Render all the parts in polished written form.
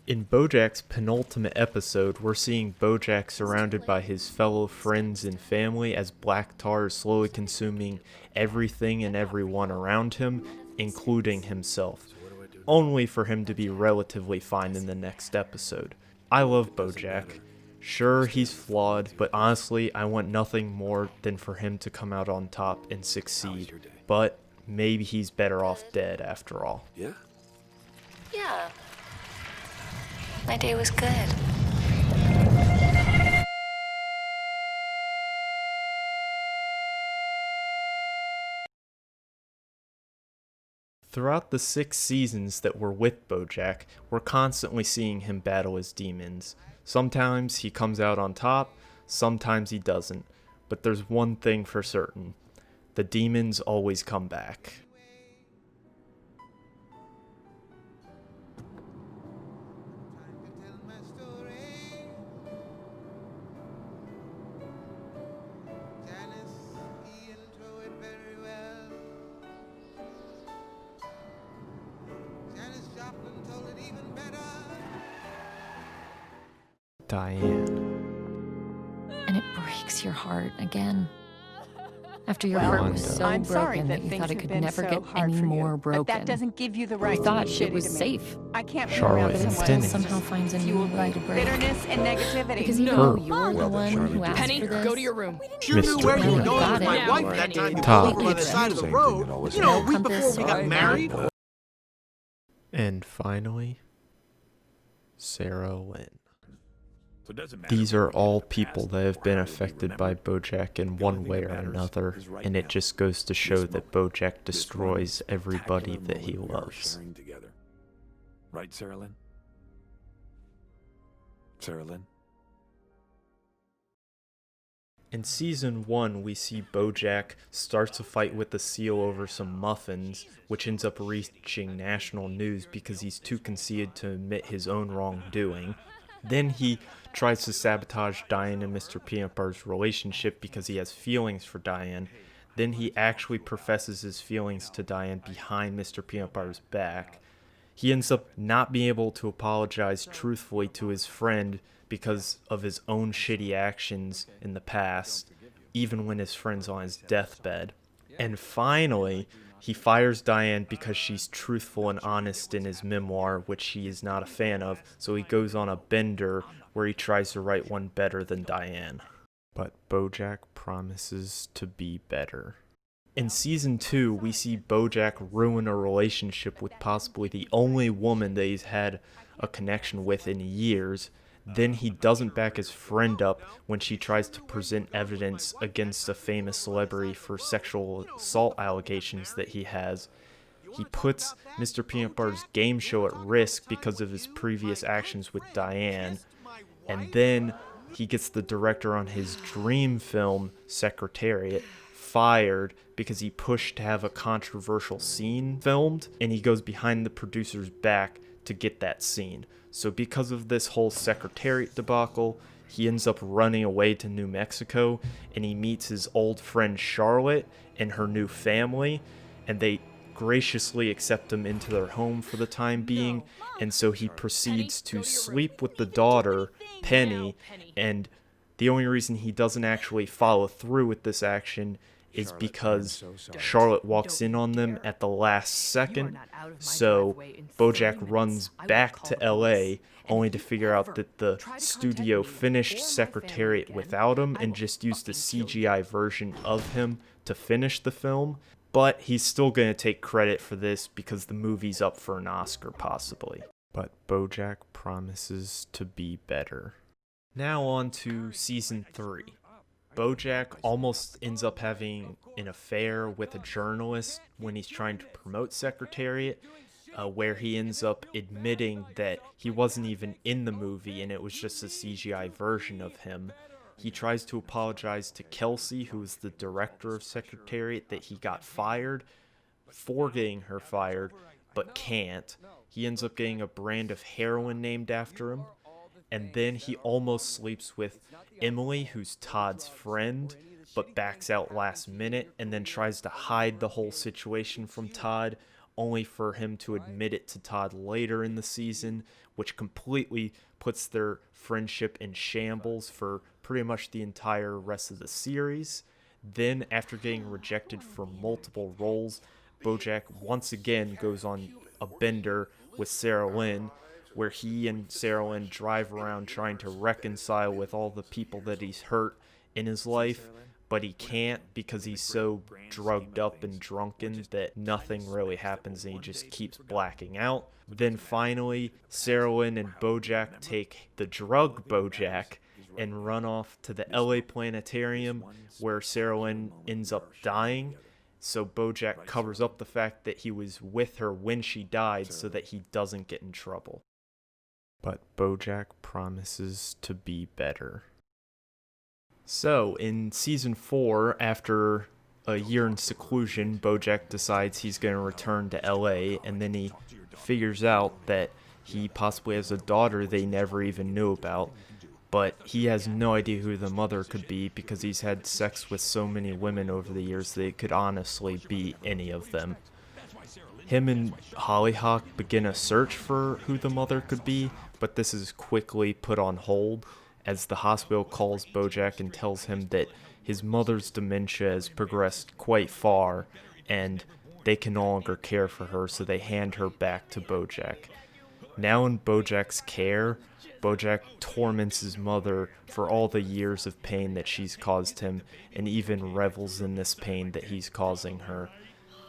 In Bojack's penultimate episode, we're seeing Bojack surrounded by his fellow friends and family as black tar is slowly consuming everything and everyone around him, including himself, only for him to be relatively fine in the next episode. I love Bojack. Sure, he's flawed, but honestly, I want nothing more than for him to come out on top and succeed. But maybe he's better off dead after all. Yeah? Yeah. My day was good. Throughout the 6 seasons that we're with Bojack, we're constantly seeing him battle his demons. Sometimes he comes out on top, sometimes he doesn't. But there's one thing for certain. The demons always come back. Diane. And it breaks your heart again. After your Well, heart was so I'm sorry broken that that you things thought it have could been never so get hard any for more you. broken. But that doesn't give you the right You to thought be it shitty was to me. safe. I can't be Charlotte around and someone Finney. Somehow finds a new fueled by way to break. bitterness and negativity. Because you Her. know you're the Well, one Charlie who did. asked Penny, for this. go to your room. You knew Mr. where you were Penny. going with my Got it. wife that time you Todd. pulled over by the side of the Same thing road. that always You know, a happens. week before we got Sorry. married. And finally, Sarah Lynn. So it doesn't matter These where are we all get people past that have or been how we affected by remember. Bojack in The only one thing way that or matters another, is right and it now. just goes to show that Bojack This destroys one everybody spectacular that he moment we are loves. sharing together. Right, Sarah Lynn? Sarah Lynn? In season 1, we see Bojack starts a fight with the seal over some muffins, which ends up reaching national news because he's too conceited to admit his own wrongdoing. Then he tries to sabotage Diane and Mr. Peanut Butter's relationship because he has feelings for Diane. Then he actually professes his feelings to Diane behind Mr. Peanut Butter's back. He ends up not being able to apologize truthfully to his friend because of his own shitty actions in the past, even when his friend's on his deathbed. And finally, he fires Diane because she's truthful and honest in his memoir, which he is not a fan of, so he goes on a bender where he tries to write one better than Diane. But Bojack promises to be better. In season 2, we see Bojack ruin a relationship with possibly the only woman that he's had a connection with in years. Then he doesn't back his friend up when she tries to present evidence against a famous celebrity for sexual assault allegations that he has. He puts Mr. Peanut Butter's game show at risk because of his previous actions with Diane. And then he gets the director on his dream film, Secretariat, fired because he pushed to have a controversial scene filmed, and he goes behind the producer's back to get that scene. So because of this whole Secretariat debacle, he ends up running away to New Mexico, and he meets his old friend Charlotte and her new family, and they graciously accept him into their home for the time being, and so he proceeds to sleep with the daughter, Penny, and the only reason he doesn't actually follow through with this action is because Charlotte walks in on them at the last second, so Bojack runs back to LA only to figure out that the studio finished Secretariat without him and just used a CGI version of him to finish the film. But he's still going to take credit for this because the movie's up for an Oscar possibly. But Bojack promises to be better. Now on to season 3. Bojack almost ends up having an affair with a journalist when he's trying to promote Secretariat, where he ends up admitting that he wasn't even in the movie and it was just a CGI version of him. He tries to apologize to Kelsey, who is the director of Secretariat, that he got fired for getting her fired, but can't. He ends up getting a brand of heroin named after him. And then he almost sleeps with Emily, who's Todd's friend, but backs out last minute and then tries to hide the whole situation from Todd, only for him to admit it to Todd later in the season, which completely puts their friendship in shambles for pretty much the entire rest of the series. Then, after getting rejected for multiple roles, Bojack once again goes on a bender with Sarah Lynn, where he and Sarah Lynn drive around trying to reconcile with all the people that he's hurt in his life, but he can't because he's so drugged up and drunken that nothing really happens and he just keeps blacking out. Then finally, Sarah Lynn and Bojack take the drug Bojack and run off to the LA Planetarium, where Sarah Lynn ends up dying. So Bojack covers up the fact that he was with her when she died so that he doesn't get in trouble. But Bojack promises to be better. So, in season 4, after a year in seclusion, Bojack decides he's going to return to LA, and then he figures out that he possibly has a daughter they never even knew about, but he has no idea who the mother could be because he's had sex with so many women over the years that it could honestly be any of them. Him and Hollyhock begin a search for who the mother could be, but this is quickly put on hold as the hospital calls Bojack and tells him that his mother's dementia has progressed quite far and they can no longer care for her, so they hand her back to Bojack. Now in Bojack's care, Bojack torments his mother for all the years of pain that she's caused him and even revels in this pain that he's causing her.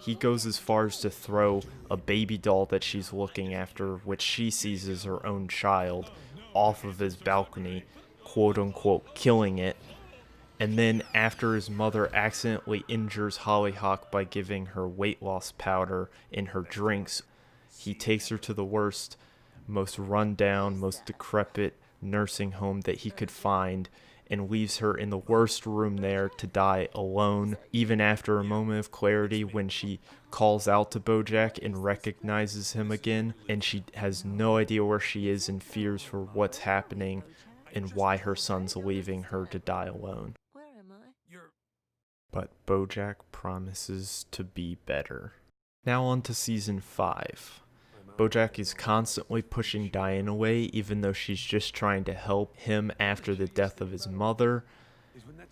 He goes as far as to throw a baby doll that she's looking after, which she sees as her own child, off of his balcony, quote-unquote killing it. And then after his mother accidentally injures Hollyhock by giving her weight loss powder in her drinks, he takes her to the worst, most run-down, most decrepit nursing home that he could find and leaves her in the worst room there to die alone, even after a moment of clarity when she calls out to Bojack and recognizes him again, and she has no idea where she is and fears for what's happening and why her son's leaving her to die alone. Where am I? But Bojack promises to be better. Now on to season 5. Bojack is constantly pushing Diane away, even though she's just trying to help him after the death of his mother.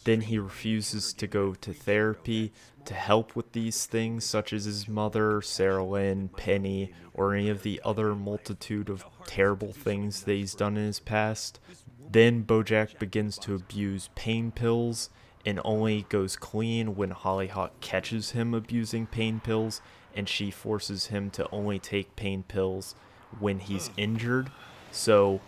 Then he refuses to go to therapy to help with these things, such as his mother, Sarah Lynn, Penny, or any of the other multitude of terrible things that he's done in his past. Then Bojack begins to abuse pain pills and only goes clean when Hollyhock catches him abusing pain pills, and she forces him to only take pain pills when he's injured. So,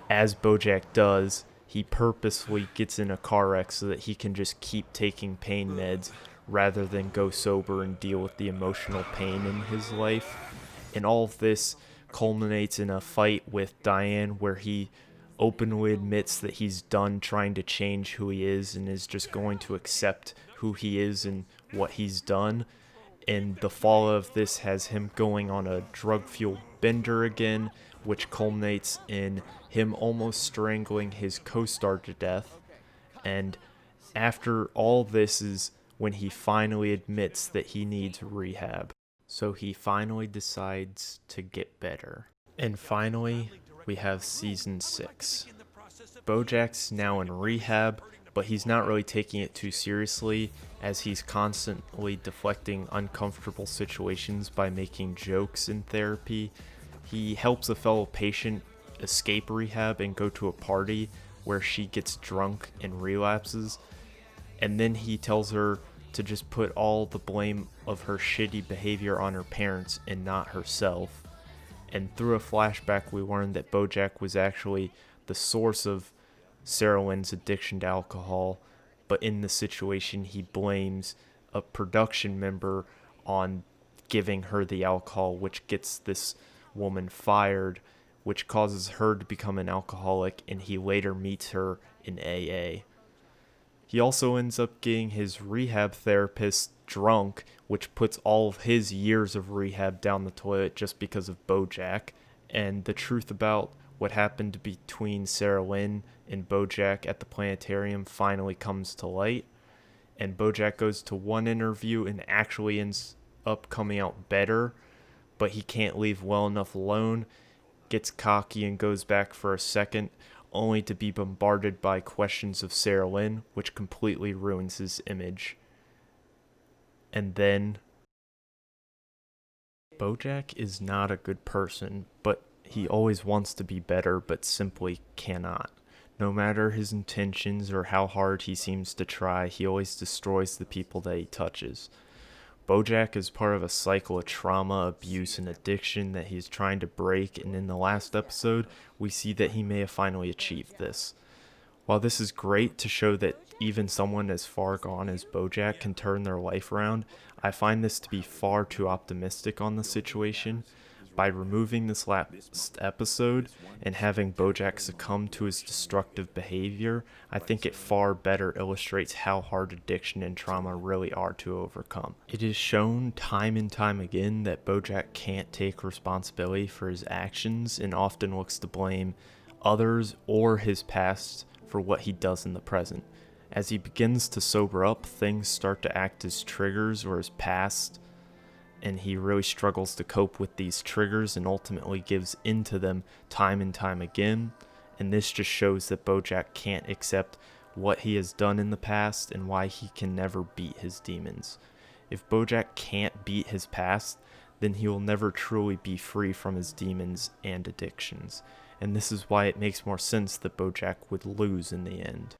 as Bojack does, he purposefully gets in a car wreck so that he can just keep taking pain meds rather than go sober and deal with the emotional pain in his life. And all of this culminates in a fight with Diane where he openly admits that he's done trying to change who he is and is just going to accept who he is and what he's done. And the fall of this has him going on a drug-fueled bender again, which culminates in him almost strangling his co-star to death. And after all this is when he finally admits that he needs rehab. So he finally decides to get better. And finally, we have season 6. Bojack's now in rehab, but he's not really taking it too seriously, as he's constantly deflecting uncomfortable situations by making jokes in therapy. He helps a fellow patient escape rehab and go to a party where she gets drunk and relapses, and then he tells her to just put all the blame of her shitty behavior on her parents and not herself. And through a flashback, we learned that Bojack was actually the source of Sarah Lynn's addiction to alcohol, but in the situation he blames a production member on giving her the alcohol, which gets this woman fired, which causes her to become an alcoholic, and he later meets her in AA. He also ends up getting his rehab therapist drunk, which puts all of his years of rehab down the toilet just because of Bojack. And the truth about what happened between Sarah Lynn and Bojack at the planetarium finally comes to light. And Bojack goes to one interview and actually ends up coming out better, but he can't leave well enough alone, gets cocky and goes back for a second, only to be bombarded by questions of Sarah Lynn, which completely ruins his image. And then Bojack is not a good person, but he always wants to be better, but simply cannot. No matter his intentions or how hard he seems to try, he always destroys the people that he touches. Bojack is part of a cycle of trauma, abuse, and addiction that he's trying to break, and in the last episode, we see that he may have finally achieved this. While this is great to show that even someone as far gone as Bojack can turn their life around, I find this to be far too optimistic on the situation. By removing this last episode and having Bojack succumb to his destructive behavior, I think it far better illustrates how hard addiction and trauma really are to overcome. It is shown time and time again that Bojack can't take responsibility for his actions and often looks to blame others or his past for what he does in the present. As he begins to sober up, things start to act as triggers or as past, and he really struggles to cope with these triggers and ultimately gives into them time and time again. And this just shows that Bojack can't accept what he has done in the past and why he can never beat his demons. If Bojack can't beat his past, then he will never truly be free from his demons and addictions. And this is why it makes more sense that Bojack would lose in the end.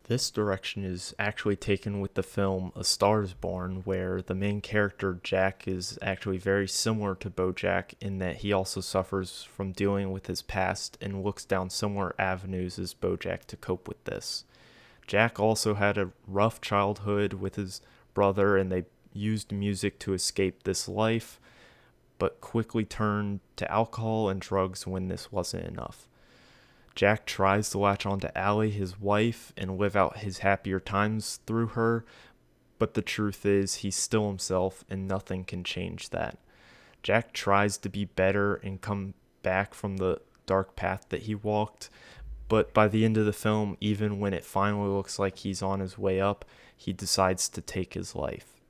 This direction is actually taken with the film A Star is Born, where the main character, Jack, is actually very similar to Bojack in that he also suffers from dealing with his past and looks down similar avenues as Bojack to cope with this. Jack also had a rough childhood with his brother, and they used music to escape this life, but quickly turned to alcohol and drugs when this wasn't enough. Jack tries to latch onto Allie, his wife, and live out his happier times through her, but the truth is he's still himself and nothing can change that. Jack tries to be better and come back from the dark path that he walked, but by the end of the film, even when it finally looks like he's on his way up, he decides to take his life.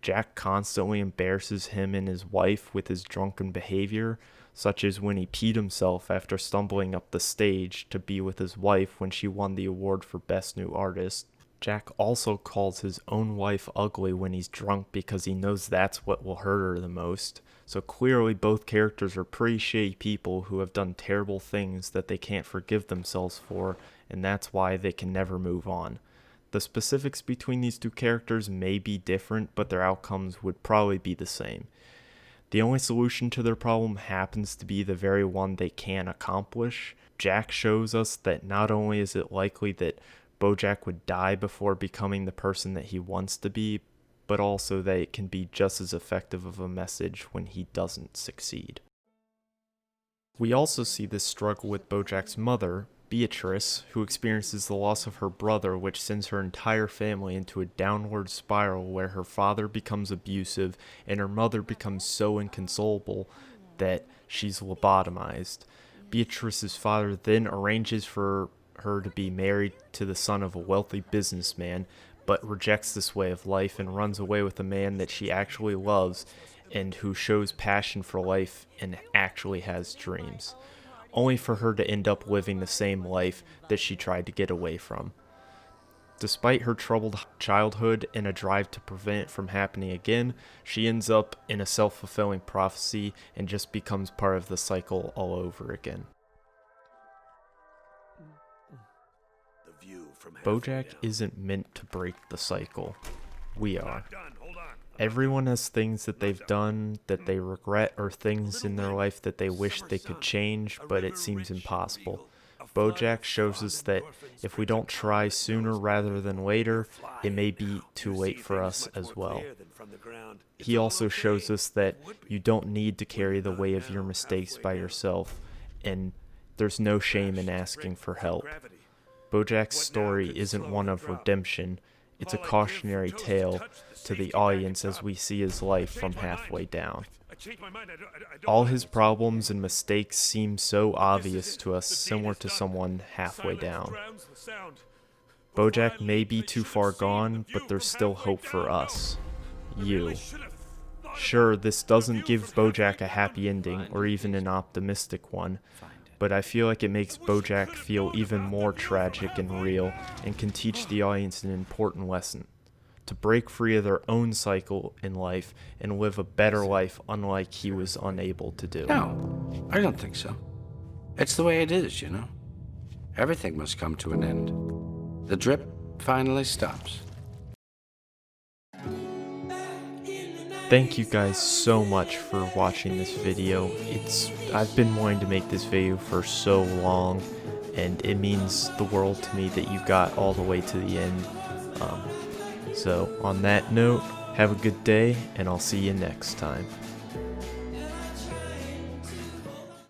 Jack constantly embarrasses him and his wife with his drunken behavior, such as when he peed himself after stumbling up the stage to be with his wife when she won the award for Best New Artist. Jack also calls his own wife ugly when he's drunk because he knows that's what will hurt her the most. So clearly both characters are pretty shitty people who have done terrible things that they can't forgive themselves for, and that's why they can never move on. The specifics between these two characters may be different, but their outcomes would probably be the same. The only solution to their problem happens to be the very one they can accomplish. Jack shows us that not only is it likely that Bojack would die before becoming the person that he wants to be, but also that it can be just as effective of a message when he doesn't succeed. We also see this struggle with Bojack's mother, Beatrice, who experiences the loss of her brother, which sends her entire family into a downward spiral where her father becomes abusive and her mother becomes so inconsolable that she's lobotomized. Beatrice's father then arranges for her to be married to the son of a wealthy businessman, but rejects this way of life and runs away with a man that she actually loves and who shows passion for life and actually has dreams, only for her to end up living the same life that she tried to get away from. Despite her troubled childhood and a drive to prevent it from happening again, she ends up in a self-fulfilling prophecy and just becomes part of the cycle all over again. Bojack isn't meant to break the cycle. We are. Everyone has things that they've done that they regret or things in their life that they wish they could change, but it seems impossible. Bojack shows us that if we don't try sooner rather than later, it may be too late for us as well. He also shows us that you don't need to carry the weight of your mistakes by yourself, and there's no shame in asking for help. Bojack's story isn't one of redemption, it's a cautionary tale to the audience as we see his life from halfway down. All his problems and mistakes seem so obvious to us, similar to someone halfway down. Bojack may be too far gone, but there's still hope for us. You. Sure, this doesn't give Bojack a happy ending or even an optimistic one, but I feel like it makes Bojack feel even more tragic and real and can teach the audience an important lesson. To break free of their own cycle in life and live a better life unlike he was unable to do. No, I don't think so. It's the way it is, you know. Everything must come to an end. The drip finally stops. Thank you guys so much for watching this video. I've been wanting to make this video for so long, and it means the world to me that you got all the way to the end. So on that note, have a good day, and I'll see you next time.